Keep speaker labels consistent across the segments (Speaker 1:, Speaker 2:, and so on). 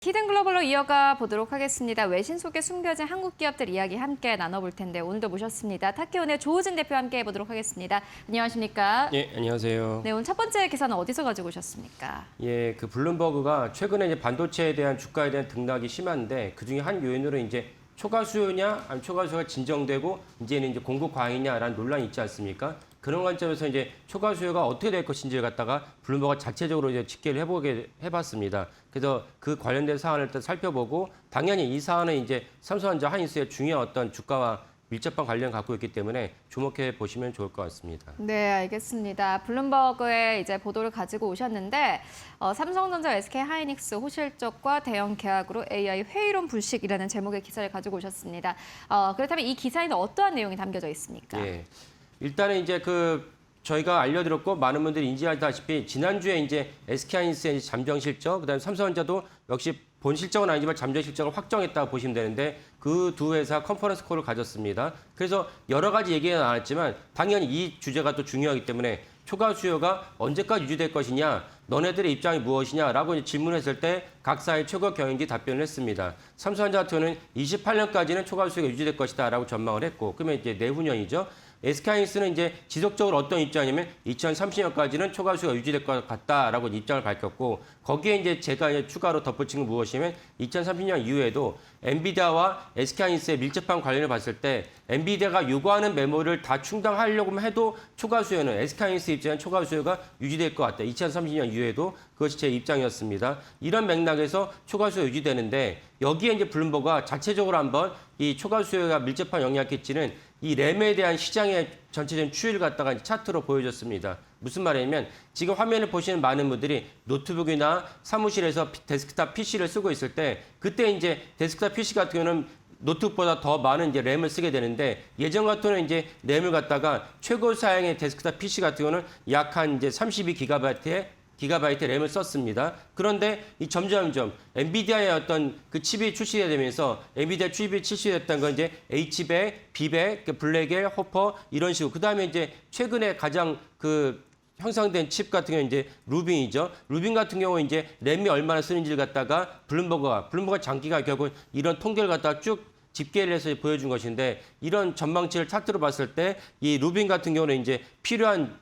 Speaker 1: 히든글로벌로 이어가 보도록 하겠습니다. 외신 속에 숨겨진 한국 기업들 이야기 함께 나눠볼 텐데 오늘도 모셨습니다. 타케온의 조우진 대표 함께 해보도록 하겠습니다. 안녕하십니까?
Speaker 2: 예, 안녕하세요.
Speaker 1: 네, 오늘 첫 번째 기사는 어디서 가지고 오셨습니까?
Speaker 2: 예, 그 블룸버그가 최근에 이제 반도체에 대한 주가에 대한 등락이 심한데 그 중에 한 요인으로 이제 초과 수요냐, 아니면 초과 수요가 진정되고 이제는 이제 공급 과잉이냐라는 논란이 있지 않습니까? 그런 관점에서 이제 초과 수요가 어떻게 될 것인지를 갖다가 블룸버그가 자체적으로 이제 집계를 해봤습니다. 그래서 그 관련된 사안을 일단 살펴보고 당연히 이 사안은 이제 삼성전자, 하이닉스의 중요한 어떤 주가와 밀접한 관련을 갖고 있기 때문에 주목해 보시면 좋을 것 같습니다.
Speaker 1: 네, 알겠습니다. 블룸버그의 이제 보도를 가지고 오셨는데 삼성전자, SK 하이닉스 호실적과 대형 계약으로 AI 회의론 불식이라는 제목의 기사를 가지고 오셨습니다. 그렇다면 이 기사에는 어떠한 내용이 담겨져 있습니까?
Speaker 2: 예. 일단은 이제 저희가 알려드렸고 많은 분들이 인지하다시피 지난주에 이제 SK하이닉스의 잠정 실적, 그다음에 삼성전자도 역시 본 실적은 아니지만 잠정 실적을 확정했다고 보시면 되는데 그 두 회사 컨퍼런스 콜을 가졌습니다. 그래서 여러 가지 얘기가 나왔지만 당연히 이 주제가 또 중요하기 때문에 초과 수요가 언제까지 유지될 것이냐, 너네들의 입장이 무엇이냐라고 질문했을 때 각사의 최고 경영진이 답변을 했습니다. 삼성전자 같은 경우는 28년까지는 초과 수요가 유지될 것이다라고 전망을 했고, 그러면 이제 내후년이죠. SK하이닉스는 이제 지속적으로 어떤 입장이냐면 2030년까지는 초과 수요가 유지될 것 같다라고 입장을 밝혔고, 거기에 이제 제가 추가로 덧붙인 건 무엇이냐면 2030년 이후에도 엔비디아와 SK하이닉스의 밀접한 관련을 봤을 때 엔비디아가 요구하는 메모리를 다 충당하려고 해도 초과 수요는 SK하이닉스 입장은 초과 수요가 유지될 것 같다. 2030년 이후에도 그것이 제 입장이었습니다. 이런 맥락에서 초과 수요 유지되는데 여기에 이제 블룸버그가 자체적으로 한번 이 초과 수요가 밀접한 영향을 끼치는 이 램에 대한 시장의 전체적인 추이를 갖다가 차트로 보여줬습니다. 무슨 말이냐면 지금 화면을 보시는 많은 분들이 노트북이나 사무실에서 데스크탑 PC를 쓰고 있을 때 그때 이제 데스크탑 PC 같은 경우는 노트북보다 더 많은 이제 램을 쓰게 되는데 예전 같은 이제 램을 갖다가 최고 사양의 데스크탑 PC 같은 경우는 약 한 이제 32기가바이트의 램을 썼습니다. 그런데 이 점점점 엔비디아의 어떤 그 칩이 출시되면서 엔비디아 칩이 출시됐던 건 이제 H백, B백, 블랙엘, 호퍼 이런 식으로 그다음에 이제 최근에 가장 형성된 칩 같은 경우는 이제 루빈이죠. 루빈 같은 경우 이제 램이 얼마나 쓰는지를 갖다가 블룸버그가 장기가 결국 이런 통계를 갖다가 쭉 집계를 해서 보여준 것인데 이런 전망치를 차트로 봤을 때 이 루빈 같은 경우는 이제 필요한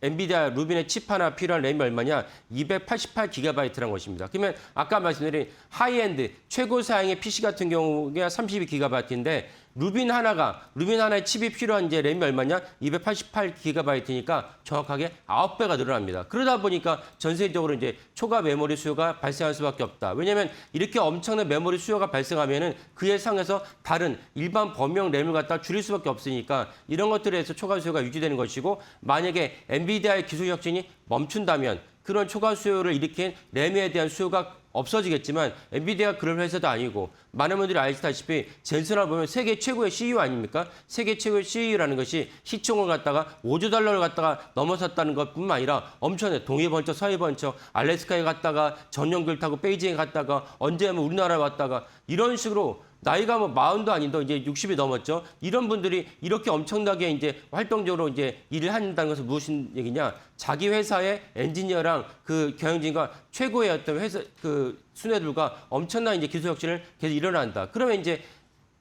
Speaker 2: 엔비디아 루빈의 칩 하나 필요한 램이 얼마냐? 288GB라는 것입니다. 그러면 아까 말씀드린 하이엔드 최고 사양의 PC 같은 경우가 32GB인데 루빈 하나의 칩이 필요한 이제 램이 얼마냐? 288GB니까 정확하게 9배가 늘어납니다. 그러다 보니까 전 세계적으로 이제 초과 메모리 수요가 발생할 수밖에 없다. 왜냐하면 이렇게 엄청난 메모리 수요가 발생하면은 그에 상해서 다른 일반 범용 램을 갖다 줄일 수밖에 없으니까 이런 것들에 대해서 초과 수요가 유지되는 것이고 만약에 엔비디아의 기술 혁신이 멈춘다면 그런 초과 수요를 일으킨 램에 대한 수요가 없어지겠지만 엔비디아가 그런 회사도 아니고 많은 분들이 아시다시피 젠슨을 보면 세계 최고의 CEO 아닙니까? 세계 최고의 CEO라는 것이 시총을 갖다가 5조 달러를 갖다가 넘어섰다는 것뿐만 아니라 엄청나게 동해 번쩍 서해 번쩍 알래스카에 갔다가 전용기를 타고 베이징에 갔다가 언제 하면 우리나라에 왔다가 이런 식으로 나이가 뭐 40도 아닌데 이제 60이 넘었죠. 이런 분들이 이렇게 엄청나게 이제 활동적으로 이제 일을 한다는 것은 무슨 얘기냐? 자기 회사의 엔지니어랑 그 경영진과 최고의 어떤 회사 수뇌들과 엄청난 이제 기술 혁신을 계속 일어난다. 그러면 이제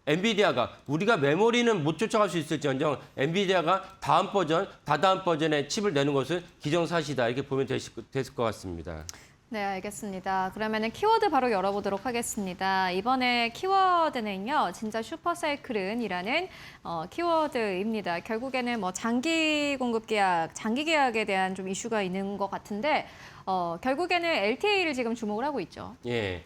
Speaker 2: 엔비디아가 우리가 메모리는 못 쫓아갈 수 있을지언정 엔비디아가 다다음 버전의 칩을 내는 것은 기정사실이다. 이렇게 보면 됐을 것 같습니다.
Speaker 1: 네, 알겠습니다. 그러면은 키워드 바로 열어보도록 하겠습니다. 이번에 키워드는요, 진짜 슈퍼사이클은이라는 키워드입니다. 결국에는 뭐 장기 공급 계약, 장기 계약에 대한 좀 이슈가 있는 것 같은데 결국에는 LTA를 지금 주목을 하고 있죠.
Speaker 2: 예.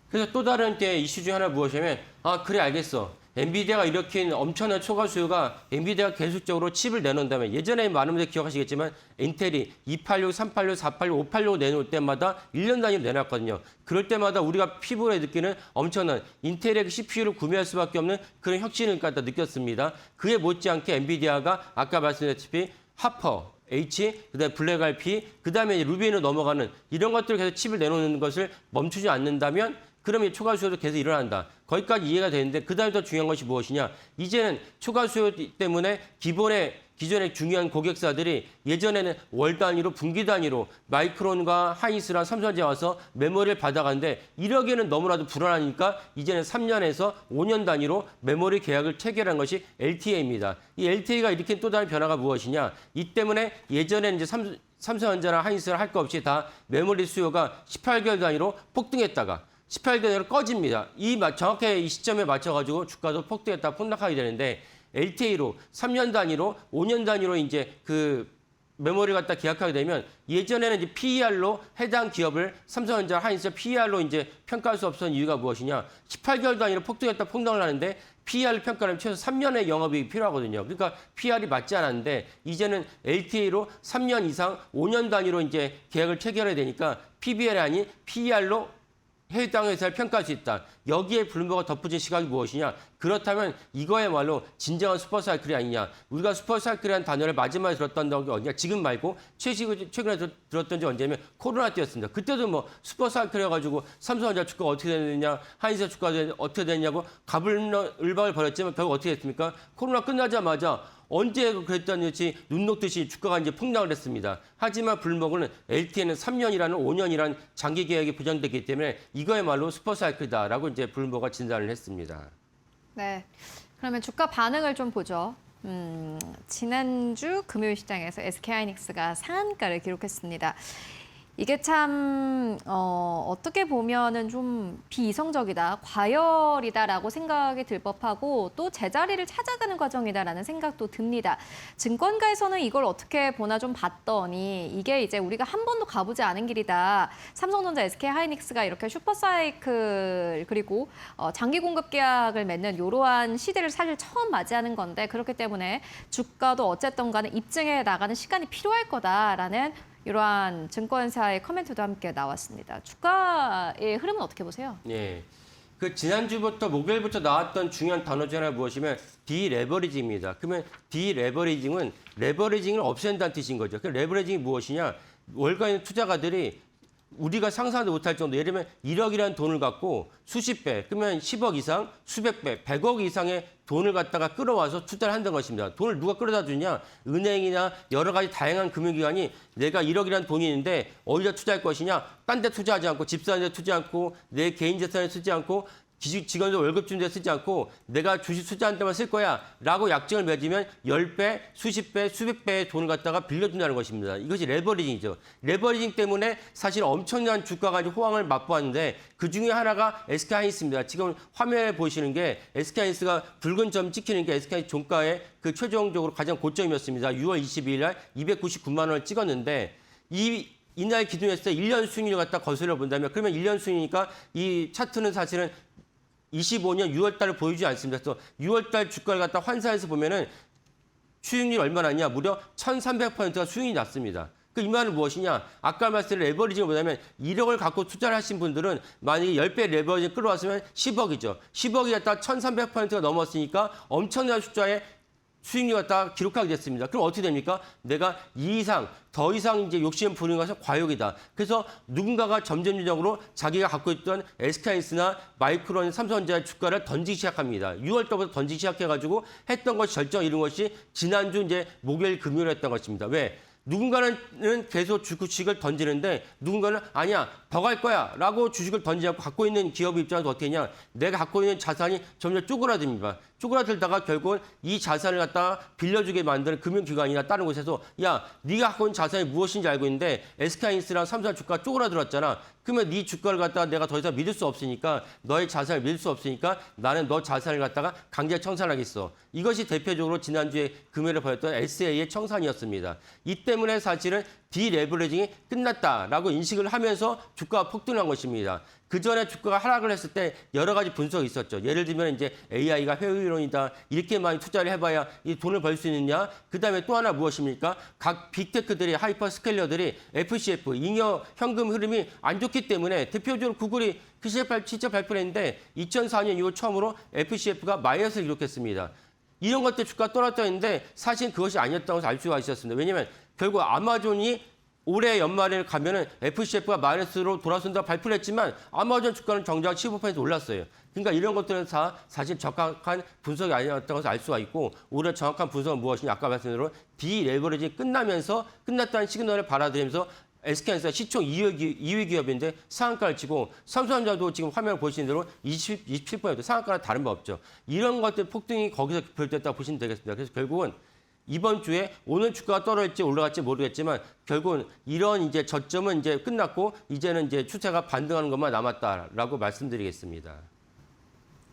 Speaker 2: 그래서 또 다른 이슈 중 하나 무엇이냐면 그래 알겠어. 엔비디아가 일으킨 엄청난 초과 수요가 엔비디아가 계속적으로 칩을 내놓는다면 예전에 많은 분들이 기억하시겠지만 인텔이 286, 386, 486, 586 내놓을 때마다 1년 단위로 내놨거든요. 그럴 때마다 우리가 피부에 느끼는 엄청난 인텔의 CPU를 구매할 수밖에 없는 그런 혁신을 갖다 느꼈습니다. 그에 못지않게 엔비디아가 아까 말씀드렸다시피 하퍼, H, 그다음에 블랙알 P, 그다음에 루빈으로 넘어가는 이런 것들을 계속 칩을 내놓는 것을 멈추지 않는다면 그러면 초과 수요도 계속 일어난다. 거기까지 이해가 되는데 그다음에 더 중요한 것이 무엇이냐. 이제는 초과 수요 때문에 기본의 기존의 중요한 고객사들이 예전에는 월 단위로 분기 단위로 마이크론과 하이닉스랑 삼성전자 와서 메모리를 받아가는데 이러기에는 너무나도 불안하니까 이제는 3년에서 5년 단위로 메모리 계약을 체결한 것이 LTA입니다. 이 LTA가 일으킨 또 다른 변화가 무엇이냐? 이 때문에 예전에는 이제 삼성전자나 하이닉스랑 할 거 없이 다 메모리 수요가 18개월 단위로 폭등했다가 18개월 단위로 꺼집니다. 정확하게 이 시점에 맞춰가지고 주가도 폭등했다 폭락하게 되는데 LTA로 3년 단위로 5년 단위로 이제 그 메모리를 갖다 계약하게 되면 예전에는 이제 PER로 해당 기업을 삼성전자, 하이닉스 PER로 이제 평가할 수 없었던 이유가 무엇이냐? 18개월 단위로 폭등했다 폭락을 하는데 PER을 평가하면 최소 3년의 영업이익이 필요하거든요. 그러니까 PER이 맞지 않았는데 이제는 LTA로 3년 이상 5년 단위로 이제 계약을 체결해야 되니까 PBR이 아닌 PER로 해당 회사를 평가할 수 있다. 여기에 블룸버그가 덧붙인 시각이 무엇이냐? 그렇다면 이거야말로 진정한 슈퍼사이클이 아니냐? 우리가 슈퍼사이클이라는 단어를 마지막에 들었던 적이 어디냐? 지금 말고 최근에 들었던 지 언제냐면 코로나 때였습니다. 그때도 뭐 슈퍼사이클이어가지고 삼성전자 주가가 어떻게 되느냐, 하이닉스 주가가 어떻게 되느냐고 가불을박을 벌였지만 결국 어떻게 됐습니까? 코로나 끝나자마자 언제 그랬던 듯이 눈 녹듯이 주가가 이제 폭락을 했습니다. 하지만 블룸버그는 LTA는 3년이라는 5년이라는 장기 계약이 보장됐기 때문에 이거야말로 슈퍼사이클이다라고 이제 블룸버그가 진단을 했습니다.
Speaker 1: 네. 그러면 주가 반응을 좀 보죠. 지난주 금요일 시장에서 SK하이닉스가 상한가를 기록했습니다. 이게 참 어떻게 보면은 좀 비이성적이다, 과열이다라고 생각이 들 법하고 또 제자리를 찾아가는 과정이다라는 생각도 듭니다. 증권가에서는 이걸 어떻게 보나 좀 봤더니 이게 이제 우리가 한 번도 가보지 않은 길이다. 삼성전자, SK하이닉스가 이렇게 슈퍼사이클 그리고 장기 공급 계약을 맺는 이러한 시대를 사실 처음 맞이하는 건데 그렇기 때문에 주가도 어쨌든 간에 입증해 나가는 시간이 필요할 거다라는 이러한 증권사의 커멘트도 함께 나왔습니다. 주가의 흐름은 어떻게 보세요?
Speaker 2: 예. 그 지난주부터 목요일부터 나왔던 중요한 단어 중 하나 무엇이면 디레버리징입니다. 그러면 디레버리징은 레버리징을 없앤다는 뜻인 거죠. 그 레버리징이 무엇이냐? 월가인 투자가들이 우리가 상상도 못할 정도, 예를 들면 1억이라는 돈을 갖고 수십 배, 그러면 10억 이상, 수백 배, 100억 이상의 돈을 갖다가 끌어와서 투자를 한다는 것입니다. 돈을 누가 끌어다 주냐? 은행이나 여러 가지 다양한 금융기관이 내가 1억이라는 돈이 있는데 어디다 투자할 것이냐? 딴 데 투자하지 않고, 집 사는 데 투자하지 않고, 내 개인 재산에 쓰지 않고, 직원들 월급 준 데 쓰지 않고 내가 주식 투자한 데만 쓸 거야 라고 약정을 맺으면 10배, 수십 배, 수백 배의 돈을 갖다가 빌려준다는 것입니다. 이것이 레버리징이죠. 레버리징 때문에 사실 엄청난 주가가 호황을 맛보았는데 그중에 하나가 SK하이닉스입니다. 지금 화면에 보시는 게 SK하이닉스가 붉은 점 찍히는 게 SK하이닉스 종가의 그 최종적으로 가장 고점이었습니다. 6월 22일 날 299만 원을 찍었는데 이날 기준했을 때 1년 수익률을 갖다 거슬러 본다면 그러면 1년 수익이니까 이 차트는 사실은 25년 6월 달을 보여주지 않습니다. 그래서 6월 달 주가를 갖다 환산해서 보면은 수익률이 얼마나 냐 무려 1,300%가 수익이 났습니다. 그 이 말은 무엇이냐? 아까 말씀드린 레버리징을 보자면 1억을 갖고 투자를 하신 분들은 만약에 10배 레버리징 끌어왔으면 10억이죠. 10억이 갖다 1,300%가 넘었으니까 엄청난 숫자의 수익률 갖다 기록하게 됐습니다. 그럼 어떻게 됩니까? 내가 더 이상 이제 욕심을 부리는 것은 과욕이다. 그래서 누군가가 점점적으로 자기가 갖고 있던 SK하이닉스나 마이크론, 삼성전자의 주가를 던지기 시작합니다. 6월 달부터 던지기 시작해가지고 했던 것이 절정 이룬 것이 지난주 이제 목요일 금요일 했던 것입니다. 왜? 누군가는 계속 주식을 던지는데 누군가는 아니야 더 갈 거야 라고 주식을 던지지 않고 갖고 있는 기업 입장에서 어떻게 했냐 내가 갖고 있는 자산이 점점 쪼그라듭니다. 쪼그라들다가 결국은 이 자산을 갖다가 빌려주게 만드는 금융기관이나 다른 곳에서 야 네가 갖고 있는 자산이 무엇인지 알고 있는데 SK하이닉스랑 삼성 주가가 쪼그라들었잖아. 그러면 네 주가를 갖다가 내가 더 이상 믿을 수 없으니까 너의 자산을 믿을 수 없으니까 나는 너 자산을 갖다가 강제 청산하겠어. 이것이 대표적으로 지난주에 금요일에 벌였던 SA의 청산이었습니다. 이 때문에 사실은 디레버리징이 끝났다라고 인식을 하면서 주가가 폭등한 것입니다. 그 전에 주가가 하락을 했을 때 여러 가지 분석이 있었죠. 예를 들면 이제 AI가 회의론이다. 이렇게 많이 투자를 해봐야 이 돈을 벌 수 있느냐. 그다음에 또 하나 무엇입니까? 각 빅테크들이 하이퍼스케일러들이 FCF, 잉여 현금 흐름이 안 좋기 때문에 대표적으로 구글이 실적 발표를 했는데 2004년 이후 처음으로 FCF가 마이너스를 기록했습니다. 이런 것들 주가 떨어졌는데 사실 그것이 아니었다고 알 수가 있었습니다. 왜냐하면 결국 아마존이 올해 연말에 가면은 FCF가 마이너스로 돌아선다 발표를 했지만 아마존 주가는 정작 15% 올랐어요. 그러니까 이런 것들은 다 사실 정확한 분석이 아니었다고 해서 알 수가 있고 올해 정확한 분석은 무엇이냐 아까 말씀드린 대로 비레버리지 끝났다는 시그널을 받아들이면서 SK하이닉스가 시총 2위 기업인데 상한가를 치고 삼성전자도 지금 화면을 보시는 대로 27% 상한가랑 다른 바 없죠. 이런 것들 폭등이 거기서 비롯됐다고 보시면 되겠습니다. 그래서 결국은 이번 주에 오늘 주가가 떨어질지 올라갈지 모르겠지만 결국은 이런 이제 저점은 이제 끝났고 이제는 이제 추세가 반등하는 것만 남았다라고 말씀드리겠습니다.